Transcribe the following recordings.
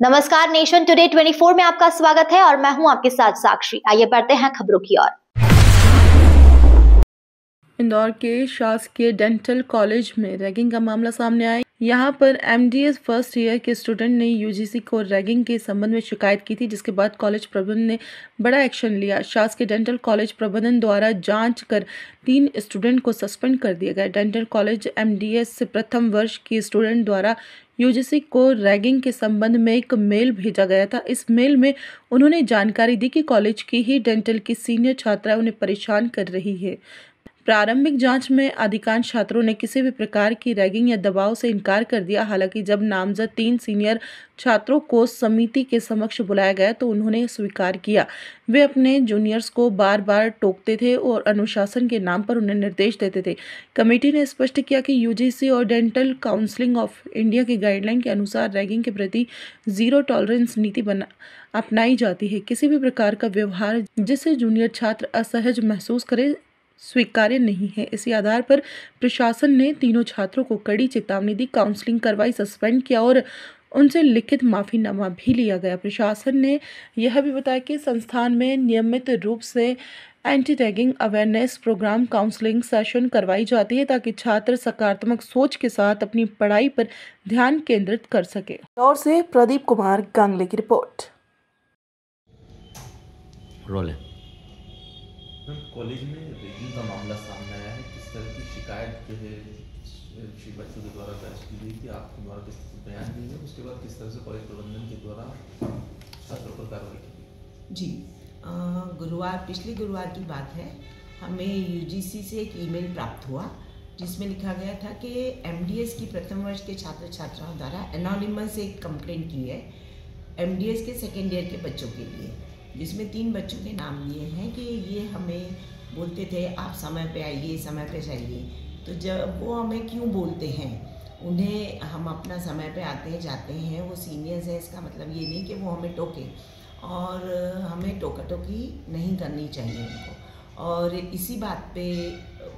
नमस्कार, nation today 24 में आपका स्वागत है और मैं हूं आपके साथ साक्षी। आइए बढ़ते हैं खबरों की ओर। इंदौर के शासकीय डेंटल कॉलेज में रैगिंग का मामला सामने आया। यहां पर एमडीएस फर्स्ट ईयर के स्टूडेंट ने यूजीसी को रैगिंग के संबंध में शिकायत की थी, जिसके बाद कॉलेज प्रबंधन ने बड़ा एक्शन लिया। शासकीय डेंटल कॉलेज प्रबंधन द्वारा जांच कर 3 स्टूडेंट को सस्पेंड कर दिया गया। डेंटल कॉलेज एमडीएस प्रथम वर्ष की स्टूडेंट द्वारा यूजीसी को रैगिंग के संबंध में एक मेल भेजा गया था। इस मेल में उन्होंने जानकारी दी कि कॉलेज की ही डेंटल की सीनियर छात्रा उन्हें परेशान कर रही है। प्रारंभिक जांच में अधिकांश छात्रों ने किसी भी प्रकार की रैगिंग या दबाव से इनकार कर दिया। हालांकि जब नामजद 3 सीनियर छात्रों को समिति के समक्ष बुलाया गया तो उन्होंने स्वीकार किया। वे अपने जूनियर्स को बार बार टोकते थे और अनुशासन के नाम पर उन्हें निर्देश देते थे। कमेटी ने स्पष्ट किया कि यूजीसी और डेंटल काउंसिल ऑफ इंडिया की गाइडलाइन के अनुसार रैगिंग के प्रति जीरो टॉलरेंस नीति अपनाई जाती है। किसी भी प्रकार का व्यवहार जिससे जूनियर छात्र असहज महसूस करे स्वीकार्य नहीं है। इसी आधार पर प्रशासन ने तीनों छात्रों को कड़ी चेतावनी दी, काउंसलिंग करवाई, सस्पेंड किया और उनसे लिखित माफीनामा भी लिया गया। प्रशासन ने यह भी बताया कि संस्थान में नियमित रूप से anti ragging awareness programme counselling session करवाई जाती है ताकि छात्र सकारात्मक सोच के साथ अपनी पढ़ाई पर ध्यान केंद्रित कर सके। और से प्रदीप कुमार गांगले की रिपोर्ट। कॉलेज में रैगिंग का मामला सामने आया है। किस तरह की शिकायत जो है बच्चों के द्वारा दर्ज की गई कि आपके द्वारा किस तरह से बयान दिए गए, उसके बाद किस तरह से कॉलेज प्रबंधन के द्वारा छात्रों पर कार्रवाई की गई? जी, पिछले गुरुवार की बात है। हमें यूजीसी से एक ईमेल प्राप्त हुआ जिसमें लिखा गया था कि एमडीएस की प्रथम वर्ष के छात्र छात्राओं द्वारा एनोनिमस एक कंप्लेंट की है एमडीएस के सेकेंड ईयर के बच्चों के लिए, जिसमें 3 बच्चों के नाम लिए हैं कि ये हमें बोलते थे आप समय पे आइए, समय पे जाइए। तो जब वो हमें क्यों बोलते हैं, उन्हें हम अपना समय पे आते हैं जाते हैं, वो सीनियर्स हैं, इसका मतलब ये नहीं कि वो हमें टोके, और हमें टोका टोकी नहीं करनी चाहिए उनको। और इसी बात पे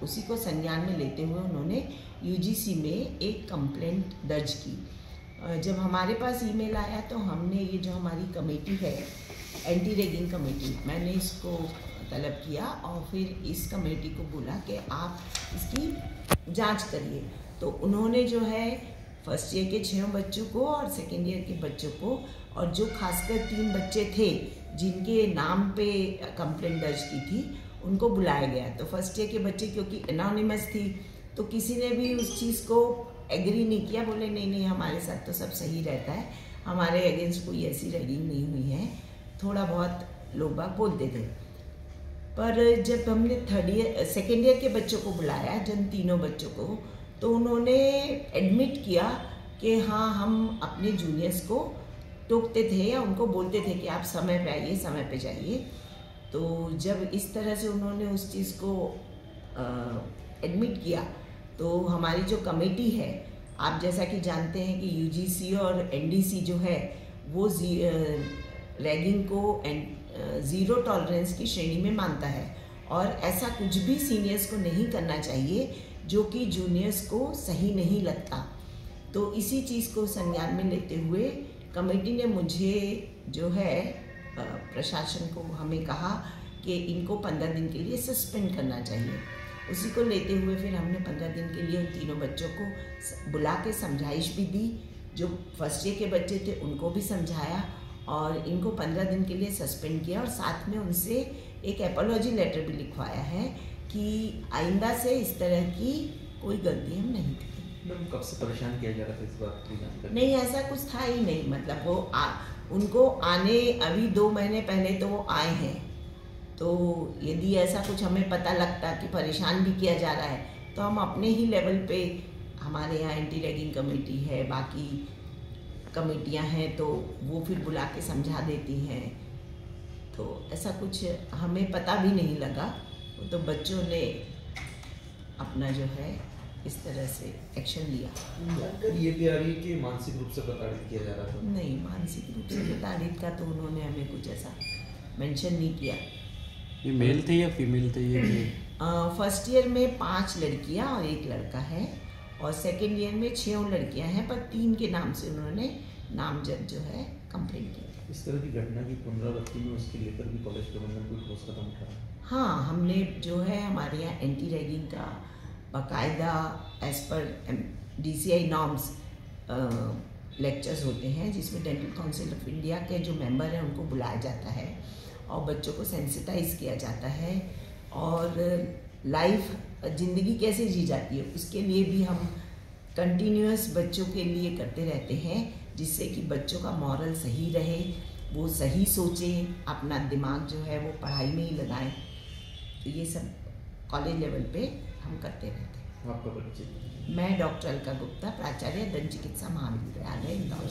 उसी को संज्ञान में लेते हुए उन्होंने यूजीसी में एक कंप्लेंट दर्ज की। जब हमारे पास ईमेल आया तो हमने ये जो हमारी कमेटी है एंटी रैगिंग कमेटी, मैंने इसको तलब किया और फिर इस कमेटी को बोला कि आप इसकी जांच करिए। तो उन्होंने जो है फर्स्ट ईयर के 6 बच्चों को और सेकेंड ईयर के बच्चों को, और जो खासकर 3 बच्चे थे जिनके नाम पे कंप्लेंट दर्ज की थी, उनको बुलाया गया। तो फर्स्ट ईयर के बच्चे क्योंकि एनोनिमस थी तो किसी ने भी उस चीज़ को एग्री नहीं किया, बोले नहीं हमारे साथ तो सब सही रहता है, हमारे अगेंस्ट कोई ऐसी रैगिंग नहीं हुई है। थोड़ा बहुत लोग बाग बोलते थे। पर जब हमने सेकेंड ईयर के बच्चों को बुलाया, जिन तीनों बच्चों को, तो उन्होंने एडमिट किया कि हाँ हम अपने जूनियर्स को टोकते थे या उनको बोलते थे कि आप समय पे आइए, समय पे जाइए। तो जब इस तरह से उन्होंने उस चीज़ को एडमिट किया तो हमारी जो कमेटी है, आप जैसा कि जानते हैं कि यूजीसी और एनडीसी जो है वो रैगिंग को ज़ीरो टॉलरेंस की श्रेणी में मानता है और ऐसा कुछ भी सीनियर्स को नहीं करना चाहिए जो कि जूनियर्स को सही नहीं लगता। तो इसी चीज़ को संज्ञान में लेते हुए कमेटी ने मुझे जो है प्रशासन को हमें कहा कि इनको 15 दिन के लिए सस्पेंड करना चाहिए। उसी को लेते हुए फिर हमने 15 दिन के लिए उन तीनों बच्चों को बुला के समझाइश भी दी। जो फर्स्ट ईयर के बच्चे थे उनको भी समझाया और इनको 15 दिन के लिए सस्पेंड किया, और साथ में उनसे एक एपोलॉजी लेटर भी लिखवाया है कि आइंदा से इस तरह की कोई गलती हम नहीं करेंगे। मैम, कब से परेशान किया जा रहा था इस बात की जानकारी? नहीं, ऐसा कुछ था ही नहीं। मतलब वो उनको आने अभी 2 महीने पहले तो वो आए हैं। तो यदि ऐसा कुछ हमें पता लगता कि परेशान भी किया जा रहा है तो हम अपने ही लेवल पे, हमारे यहाँ एंटी रैगिंग कमेटी है, बाकी कमेटियां हैं, तो वो फिर बुला के समझा देती हैं। तो ऐसा कुछ हमें पता भी नहीं लगा। तो बच्चों ने अपना जो है इस तरह से एक्शन लिया। ये भी आ रही है कि मानसिक रूप से प्रताड़ित किया जा रहा था? नहीं, मानसिक रूप से प्रताड़ित का तो उन्होंने हमें कुछ ऐसा मेंशन नहीं किया। ये मेल थे या फीमेल थे ये? फर्स्ट ईयर में 5 लड़कियां और 1 लड़का है, और सेकेंड ईयर में 6 लड़कियां हैं, पर 3 के नाम से उन्होंने नामजद जो है कंप्लेंट की। इस तरह की घटना की पुनरावृत्ति में उसके लेकर भी कॉलेज प्रबंधन कोई ठोस कदम उठा? हाँ, हमने जो है हमारे यहाँ एंटी रैगिंग का बाकायदा as per DCI norms lectures होते हैं, जिसमें डेंटल काउंसिल ऑफ इंडिया के जो मेंबर हैं उनको बुलाया जाता है और बच्चों को सेंसिटाइज किया जाता है, और लाइफ ज़िंदगी कैसे जी जाती है उसके लिए भी हम कंटिन्यूअस बच्चों के लिए करते रहते हैं, जिससे कि बच्चों का मॉरल सही रहे, वो सही सोचें, अपना दिमाग जो है वो पढ़ाई में ही लगाएं। तो ये सब कॉलेज लेवल पे हम करते रहते हैं। आपका परिचय? मैं डॉक्टर अलका गुप्ता, प्राचार्य दंत चिकित्सा महाविद्यालय इंदौर।